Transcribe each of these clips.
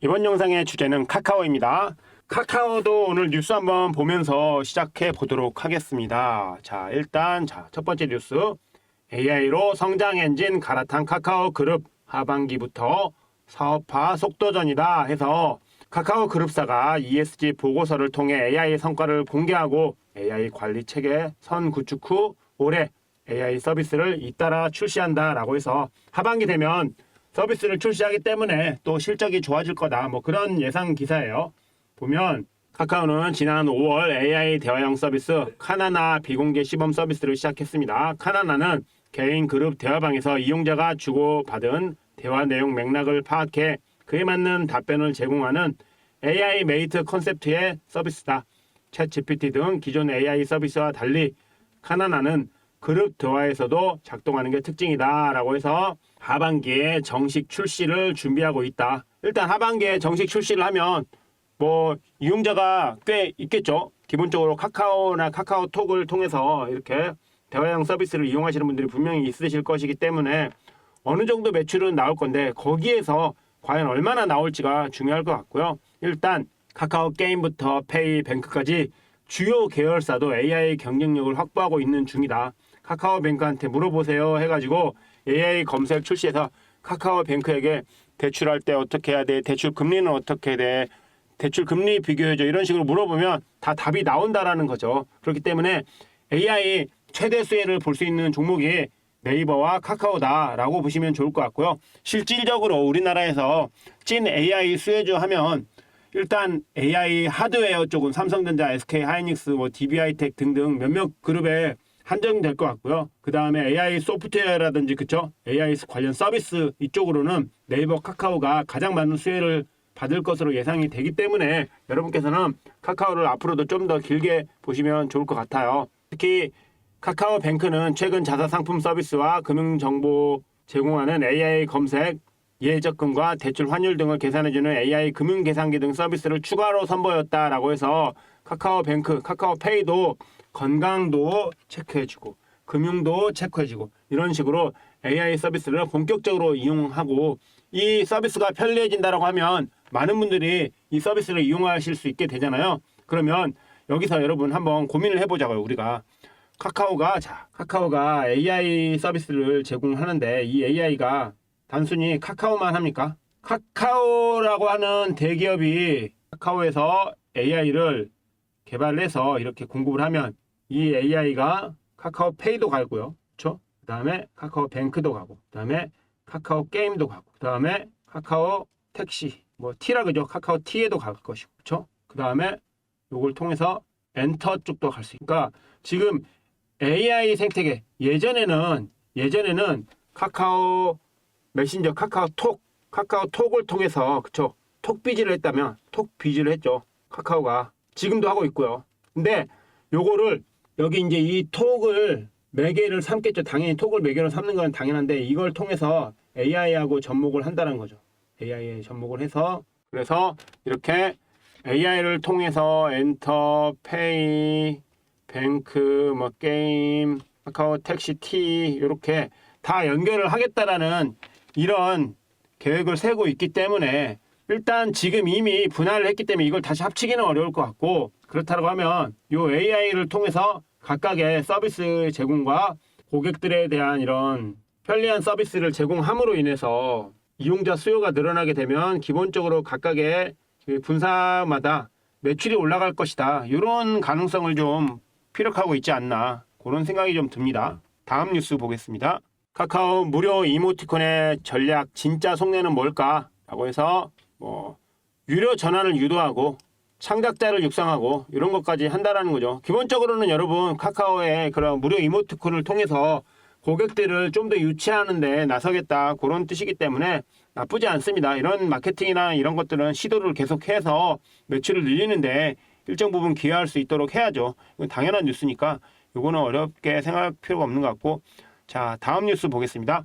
이번 영상의 주제는 카카오입니다. 카카오도 오늘 뉴스 한번 보면서 시작해 보도록 하겠습니다. 자, 일단 첫 번째 뉴스. AI로 성장 엔진 갈아탄 카카오 그룹 하반기부터 사업화 속도전이다 해서 카카오 그룹사가 ESG 보고서를 통해 AI 성과를 공개하고 AI 관리 체계 선 구축 후 올해 AI 서비스를 잇따라 출시한다라고 해서 하반기 되면 서비스를 출시하기 때문에 또 실적이 좋아질 거다. 뭐 그런 예상 기사예요. 보면 카카오는 지난 5월 AI 대화형 서비스 카나나 비공개 시범 서비스를 시작했습니다. 카나나는 개인 그룹 대화방에서 이용자가 주고받은 대화 내용 맥락을 파악해 그에 맞는 답변을 제공하는 AI 메이트 컨셉트의 서비스다. 챗 GPT 등 기존 AI 서비스와 달리 카나나는 그룹 대화에서도 작동하는 게 특징이다 라고 해서 하반기에 정식 출시를 준비하고 있다. 일단 하반기에 정식 출시를 하면 뭐 이용자가 꽤 있겠죠. 기본적으로 카카오나 카카오톡을 통해서 이렇게 대화형 서비스를 이용하시는 분들이 분명히 있으실 것이기 때문에 어느 정도 매출은 나올 건데 거기에서 과연 얼마나 나올지가 중요할 것 같고요. 일단 카카오 게임부터 페이, 뱅크까지 주요 계열사도 AI 경쟁력을 확보하고 있는 중이다. 카카오뱅크한테 물어보세요 해가지고 AI 검색 출시해서 카카오뱅크에게 대출할 때 어떻게 해야 돼? 대출 금리는 어떻게 돼? 대출 금리 비교해줘. 이런 식으로 물어보면 다 답이 나온다라는 거죠. 그렇기 때문에 AI 최대 수혜를 볼 수 있는 종목이 네이버와 카카오다라고 보시면 좋을 것 같고요. 실질적으로 우리나라에서 찐 AI 수혜주 하면 일단 AI 하드웨어 쪽은 삼성전자, SK 하이닉스, 뭐 DB하이텍 등등 몇몇 그룹에 한정될 것 같고요. 그 다음에 AI 소프트웨어라든지 그쵸? AI 관련 서비스 이쪽으로는 네이버, 카카오가 가장 많은 수혜를 받을 것으로 예상이 되기 때문에 여러분께서는 카카오를 앞으로도 좀 더 길게 보시면 좋을 것 같아요. 특히 카카오뱅크는 최근 자사상품 서비스와 금융정보 제공하는 AI 검색, 예적금과 대출 환율 등을 계산해주는 AI 금융계산기 등 서비스를 추가로 선보였다라고 해서 카카오뱅크, 카카오페이도 건강도 체크해주고 금융도 체크해주고 이런 식으로 AI 서비스를 본격적으로 이용하고 이 서비스가 편리해진다라고 하면 많은 분들이 이 서비스를 이용하실 수 있게 되잖아요. 그러면 여기서 여러분 한번 고민을 해보자고요. 우리가 카카오가 AI 서비스를 제공하는데 이 AI가 단순히 카카오만 합니까? 카카오라고 하는 대기업이 카카오에서 AI를 개발해서 이렇게 공급을 하면 이 AI가 카카오페이도 가고요. 그렇죠? 그 다음에 카카오뱅크도 가고 그 다음에 카카오 게임도 가고 그 다음에 카카오 택시 뭐 T라 그죠? 카카오 T에도 갈 것이고 그렇죠? 그 다음에 요걸 통해서 엔터 쪽도 갈 수 있으니까 지금 AI 생태계 예전에는 카카오 메신저, 카카오톡을 통해서 그쵸? 톡비즈를 했다면 톡비즈를 했죠. 카카오가 지금도 하고 있고요. 근데 요거를 여기 이제 이 톡을 매개를 삼겠죠. 당연히 톡을 매개로 삼는 건 당연한데 이걸 통해서 AI하고 접목을 한다는 거죠. AI에 접목을 해서 그래서 이렇게 AI를 통해서 엔터, 페이, 뱅크, 뭐 게임, 카카오 택시 T 이렇게 다 연결을 하겠다라는 이런 계획을 세우고 있기 때문에 일단 지금 이미 분할을 했기 때문에 이걸 다시 합치기는 어려울 것 같고 그렇다고 하면 이 AI를 통해서 각각의 서비스 제공과 고객들에 대한 이런 편리한 서비스를 제공함으로 인해서 이용자 수요가 늘어나게 되면 기본적으로 각각의 분사마다 매출이 올라갈 것이다. 이런 가능성을 좀 피력하고 있지 않나 그런 생각이 좀 듭니다. 다음 뉴스 보겠습니다. 카카오 무료 이모티콘의 전략 진짜 속내는 뭘까? 라고 해서 뭐 유료 전환을 유도하고 창작자를 육성하고 이런 것까지 한다라는 거죠. 기본적으로는 여러분 카카오의 그런 무료 이모티콘을 통해서 고객들을 좀 더 유치하는 데 나서겠다 그런 뜻이기 때문에 나쁘지 않습니다. 이런 마케팅이나 이런 것들은 시도를 계속해서 매출을 늘리는데 일정 부분 기여할 수 있도록 해야죠. 이건 당연한 뉴스니까 이거는 어렵게 생각할 필요가 없는 것 같고 자 다음 뉴스 보겠습니다.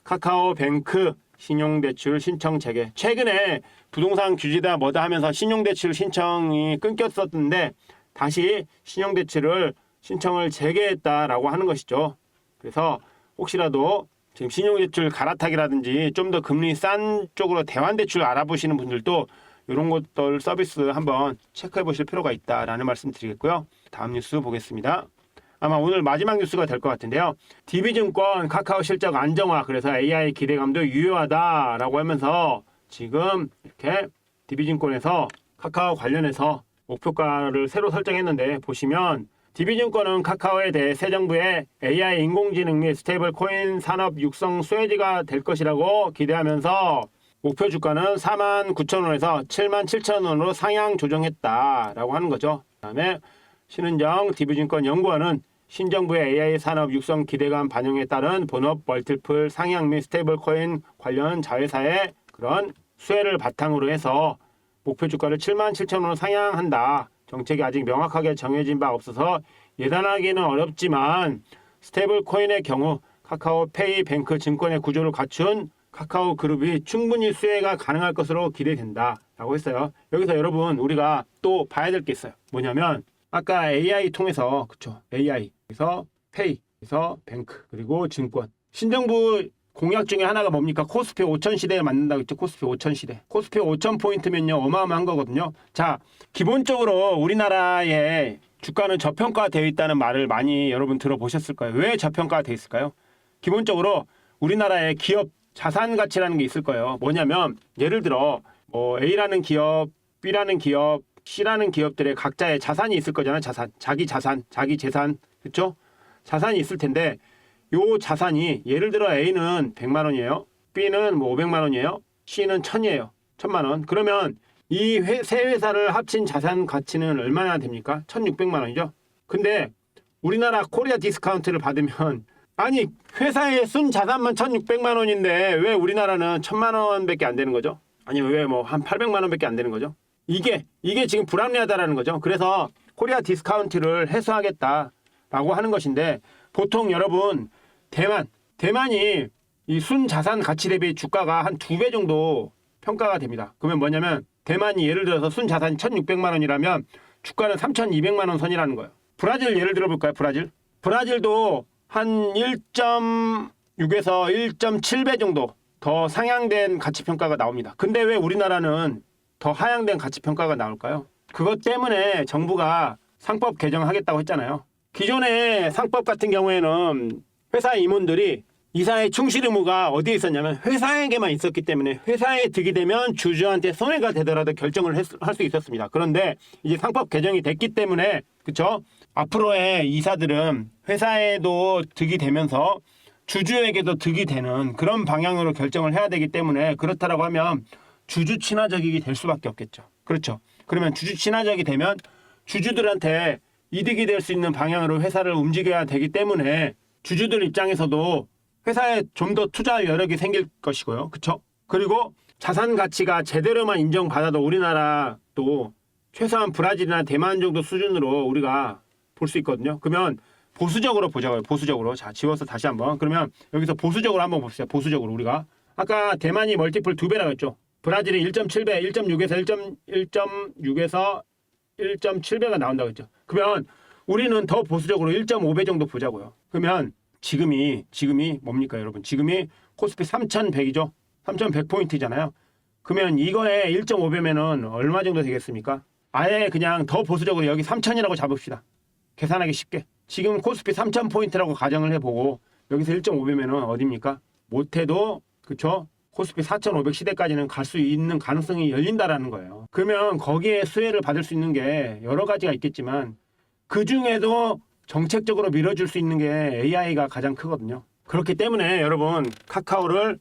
카카오뱅크 신용대출 신청 재개. 최근에 부동산 규제다 뭐다 하면서 신용대출 신청이 끊겼었는데 다시 신용대출을 신청을 재개했다라고 하는 것이죠. 그래서 혹시라도 지금 신용대출 갈아타기라든지 좀 더 금리 싼 쪽으로 대환대출 알아보시는 분들도 이런 것들 서비스 한번 체크해 보실 필요가 있다라는 말씀 드리겠고요. 다음 뉴스 보겠습니다. 아마 오늘 마지막 뉴스가 될 것 같은데요. DB증권 카카오 실적 안정화, 그래서 AI 기대감도 유효하다라고 하면서 지금 이렇게 DB증권에서 카카오 관련해서 목표가를 새로 설정했는데, 보시면 DB증권은 카카오에 대해 새 정부의 AI 인공지능 및 스테이블 코인 산업 육성 수혜지가 될 것이라고 기대하면서 목표 주가는 49,000원에서 77,000원으로 상향 조정했다라고 하는 거죠. 그다음에 신은정 DB증권 연구원은 신정부의 AI 산업 육성 기대감 반영에 따른 본업 멀티플 상향 및 스테이블 코인 관련 자회사의 그런 수혜를 바탕으로 해서 목표 주가를 77,000원으로 상향한다. 정책이 아직 명확하게 정해진 바 없어서 예단하기는 어렵지만 스테이블 코인의 경우 카카오페이 뱅크 증권의 구조를 갖춘 카카오 그룹이 충분히 수혜가 가능할 것으로 기대된다 라고 했어요. 여기서 여러분 우리가 또 봐야 될 게 있어요. 뭐냐면 아까 AI 통해서, 그쵸, AI 그래서 페이, 그래서 뱅크, 그리고 증권, 신정부 공약 중에 하나가 뭡니까? 코스피 5000 시대에 맞는다고 했죠. 코스피 5000 시대. 코스피 5000 포인트면요 어마어마한 거거든요. 자, 기본적으로 우리나라의 주가는 저평가되어 있다는 말을 많이 여러분 들어보셨을 거예요. 왜 저평가되어 있을까요? 기본적으로 우리나라의 기업 자산 가치라는 게 있을 거예요. 뭐냐면 예를 들어 A라는 기업, B라는 기업, C라는 기업들의 각자의 자산이 있을 거잖아요. 자기 재산, 그렇죠? 자산이 있을 텐데 요 자산이 예를 들어 A는 100만 원이에요. B는 뭐 500만 원이에요. C는 1000이에요. 1000만 원. 그러면 이 세 회사를 합친 자산 가치는 얼마나 됩니까? 1600만 원이죠. 근데 우리나라 코리아 디스카운트를 받으면 아니 회사의 순 자산만 1600만 원인데 왜 우리나라는 1000만 원밖에 안 되는 거죠? 아니면 왜 뭐 한 800만 원밖에 안 되는 거죠? 이게 지금 불합리하다라는 거죠. 그래서 코리아 디스카운트를 해소하겠다라고 하는 것인데, 보통 여러분 대만이 이 순자산 가치 대비 주가가 한 2배 정도 평가가 됩니다. 그러면 뭐냐면 대만이 예를 들어서 순자산이 1600만 원이라면 주가는 3200만 원 선이라는 거예요. 브라질 예를 들어볼까요? 브라질도 한 1.6에서 1.7배 정도 더 상향된 가치평가가 나옵니다. 근데 왜 우리나라는 더 하향된 가치평가가 나올까요? 그것 때문에 정부가 상법 개정하겠다고 했잖아요. 기존의 상법 같은 경우에는 회사 임원들이 이사의 충실 의무가 어디에 있었냐면 회사에게만 있었기 때문에 회사에 득이 되면 주주한테 손해가 되더라도 결정을 할 수 있었습니다. 그런데 이제 상법 개정이 됐기 때문에, 그쵸? 앞으로의 이사들은 회사에도 득이 되면서 주주에게도 득이 되는 그런 방향으로 결정을 해야 되기 때문에, 그렇다라고 하면 주주 친화적이 될 수밖에 없겠죠. 그렇죠? 그러면 주주 친화적이 되면 주주들한테 이득이 될 수 있는 방향으로 회사를 움직여야 되기 때문에 주주들 입장에서도 회사에 좀 더 투자 여력이 생길 것이고요. 그렇죠? 그리고 자산 가치가 제대로만 인정받아도 우리나라도 최소한 브라질이나 대만 정도 수준으로 우리가 볼 수 있거든요. 그러면 보수적으로 보자고요. 보수적으로. 자, 지워서 다시 한번. 그러면 여기서 보수적으로 한번 봅시다. 보수적으로 우리가. 아까 대만이 멀티플 2배라고 했죠. 브라질이 1.7배, 1.6에서 1.7배가 나온다고 했죠. 그러면 우리는 더 보수적으로 1.5배 정도 보자고요. 그러면 지금이 뭡니까, 여러분? 지금이 코스피 3100이죠. 3100포인트잖아요. 그러면 이거에 1.5배면은 얼마 정도 되겠습니까? 아예 그냥 더 보수적으로 여기 3000이라고 잡읍시다. 계산하기 쉽게. 지금 코스피 3000포인트라고 가정을 해보고 여기서 1.5배면은 어딥니까? 못해도, 그쵸? 코스피 4500 시대까지는 갈 수 있는 가능성이 열린다라는 거예요. 그러면 거기에 수혜를 받을 수 있는 게 여러 가지가 있겠지만 그 중에도 정책적으로 밀어줄 수 있는 게 AI가 가장 크거든요. 그렇기 때문에 여러분 카카오를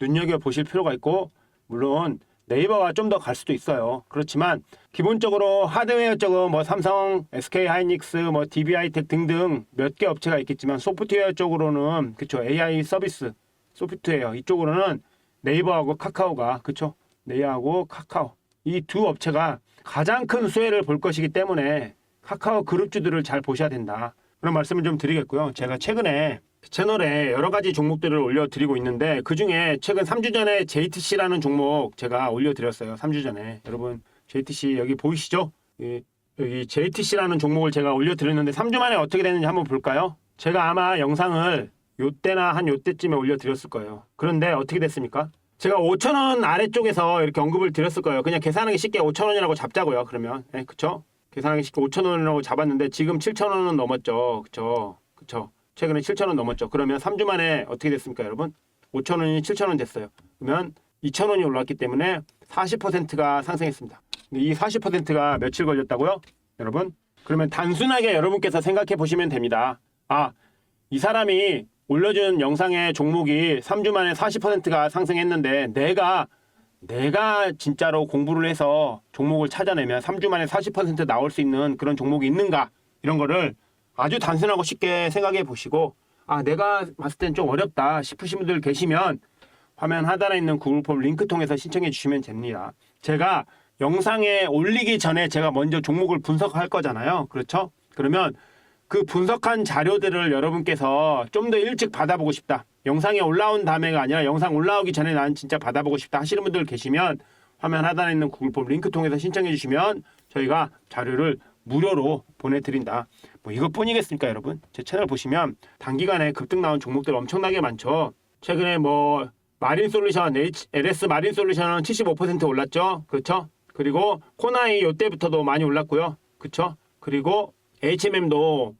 눈여겨보실 필요가 있고, 물론 네이버가 좀 더 갈 수도 있어요. 그렇지만 기본적으로 하드웨어 쪽은 뭐 삼성, SK하이닉스, 뭐 DB하이텍 등등 몇 개 업체가 있겠지만 소프트웨어 쪽으로는, 그쵸, AI 서비스 소프트웨어 이쪽으로는 네이버하고 카카오가, 그쵸, 네이버하고 카카오 이 두 업체가 가장 큰 수혜를 볼 것이기 때문에 카카오 그룹주들을 잘 보셔야 된다. 그런 말씀을 좀 드리겠고요. 제가 최근에 채널에 여러 가지 종목들을 올려드리고 있는데 그중에 최근 3주 전에 JTC라는 종목 제가 올려드렸어요. 3주 전에. 여러분 JTC 여기 보이시죠? 여기 JTC라는 종목을 제가 올려드렸는데 3주 만에 어떻게 됐는지 한번 볼까요? 제가 아마 영상을 요때나 한 요때쯤에 올려드렸을 거예요. 그런데 어떻게 됐습니까? 제가 5,000원 아래쪽에서 이렇게 언급을 드렸을 거예요. 그냥 계산하기 쉽게 5,000원이라고 잡자고요. 그러면 그쵸? 계산하기 쉽게 5,000원이라고 잡았는데 지금 7,000원은 넘었죠. 그쵸? 최근에 7,000원 넘었죠. 그러면 3주 만에 어떻게 됐습니까, 여러분? 5,000원이 7,000원 됐어요. 그러면 2,000원이 올랐기 때문에 40%가 상승했습니다. 근데 이 40%가 며칠 걸렸다고요? 여러분? 그러면 단순하게 여러분께서 생각해 보시면 됩니다. 아, 이 사람이 올려준 영상의 종목이 3주 만에 40%가 상승했는데 내가 진짜로 공부를 해서 종목을 찾아내면 3주 만에 40% 나올 수 있는 그런 종목이 있는가? 이런 거를 아주 단순하고 쉽게 생각해 보시고 아, 내가 봤을 땐 좀 어렵다 싶으신 분들 계시면 화면 하단에 있는 구글 폼 링크 통해서 신청해 주시면 됩니다. 제가 영상에 올리기 전에 제가 먼저 종목을 분석할 거잖아요. 그렇죠? 그러면 그 분석한 자료들을 여러분께서 좀 더 일찍 받아보고 싶다. 영상에 올라온 다음에가 아니라 영상 올라오기 전에 난 진짜 받아보고 싶다 하시는 분들 계시면 화면 하단에 있는 구글 폼 링크 통해서 신청해 주시면 저희가 자료를 무료로 보내드린다. 뭐 이것뿐이겠습니까, 여러분? 제 채널 보시면 단기간에 급등 나온 종목들 엄청나게 많죠. 최근에 뭐 마린솔루션, LS 마린솔루션은 75% 올랐죠. 그렇죠? 그리고 코나이 이때부터도 많이 올랐고요. 그렇죠? 그리고 HMM도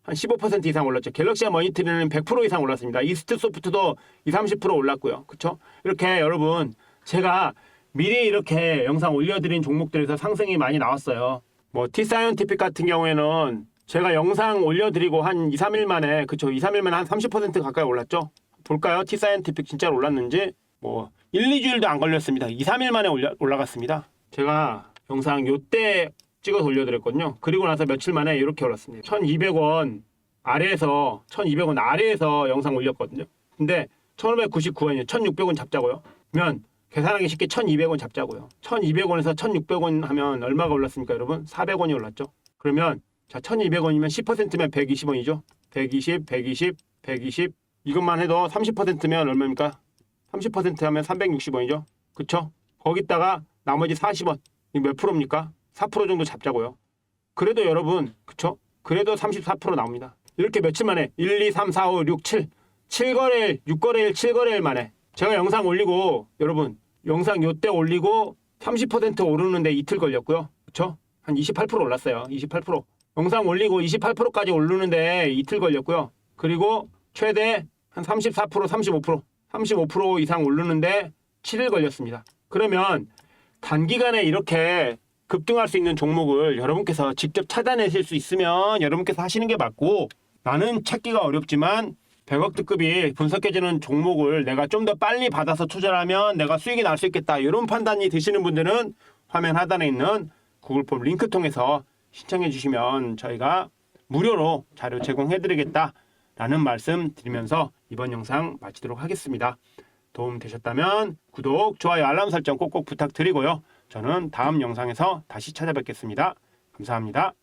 한 15% 이상 올랐죠. 갤럭시와 머니터리는 100% 이상 올랐습니다. 이스트 소프트도 20-30% 올랐고요. 그렇죠? 이렇게 여러분 제가 미리 이렇게 영상 올려드린 종목들에서 상승이 많이 나왔어요. 뭐 T사이언티픽 같은 경우에는 제가 영상 올려드리고 한 2-3일 만에 그쵸? 2-3일 만에 한 30% 가까이 올랐죠. 볼까요? T사이언티픽 진짜로 올랐는지 뭐 1-2주일도 안 걸렸습니다. 2-3일 만에 올라갔습니다. 제가 영상 요때 찍어서 올려드렸거든요. 그리고 나서 며칠 만에 이렇게 올랐습니다. 1,200원 아래에서 1,200원 아래에서 영상 올렸거든요. 근데 1,599원이에요. 1,600원 잡자고요. 그러면 계산하기 쉽게 1,200원 잡자고요. 1,200원에서 1,600원 하면 얼마가 올랐습니까, 여러분? 400원이 올랐죠. 그러면 자 1,200원이면 10%면 120원이죠. 120 이것만 해도 30%면 얼마입니까? 30% 하면 360원이죠. 그쵸? 거기다가 나머지 40원. 이거 몇 프로입니까? 4% 정도 잡자고요. 그래도 여러분, 그쵸? 그래도 34% 나옵니다. 이렇게 며칠 만에 1, 2, 3, 4, 5, 6, 7거래일, 6거래일, 7거래일 만에 제가 영상 올리고 여러분 영상 요때 올리고 30% 오르는데 이틀 걸렸고요. 그쵸? 한 28% 올랐어요. 28%. 영상 올리고 28%까지 오르는데 이틀 걸렸고요. 그리고 최대 한 34%, 35% 이상 오르는데 7일 걸렸습니다. 그러면 단기간에 이렇게 급등할 수 있는 종목을 여러분께서 직접 찾아내실 수 있으면 여러분께서 하시는 게 맞고 나는 찾기가 어렵지만 100억대급이 분석해주는 종목을 내가 좀 더 빨리 받아서 투자를 하면 내가 수익이 날 수 있겠다. 이런 판단이 드시는 분들은 화면 하단에 있는 구글 폼 링크 통해서 신청해 주시면 저희가 무료로 자료 제공해드리겠다라는 말씀 드리면서 이번 영상 마치도록 하겠습니다. 도움 되셨다면 구독, 좋아요, 알람 설정 꼭꼭 부탁드리고요. 저는 다음 영상에서 다시 찾아뵙겠습니다. 감사합니다.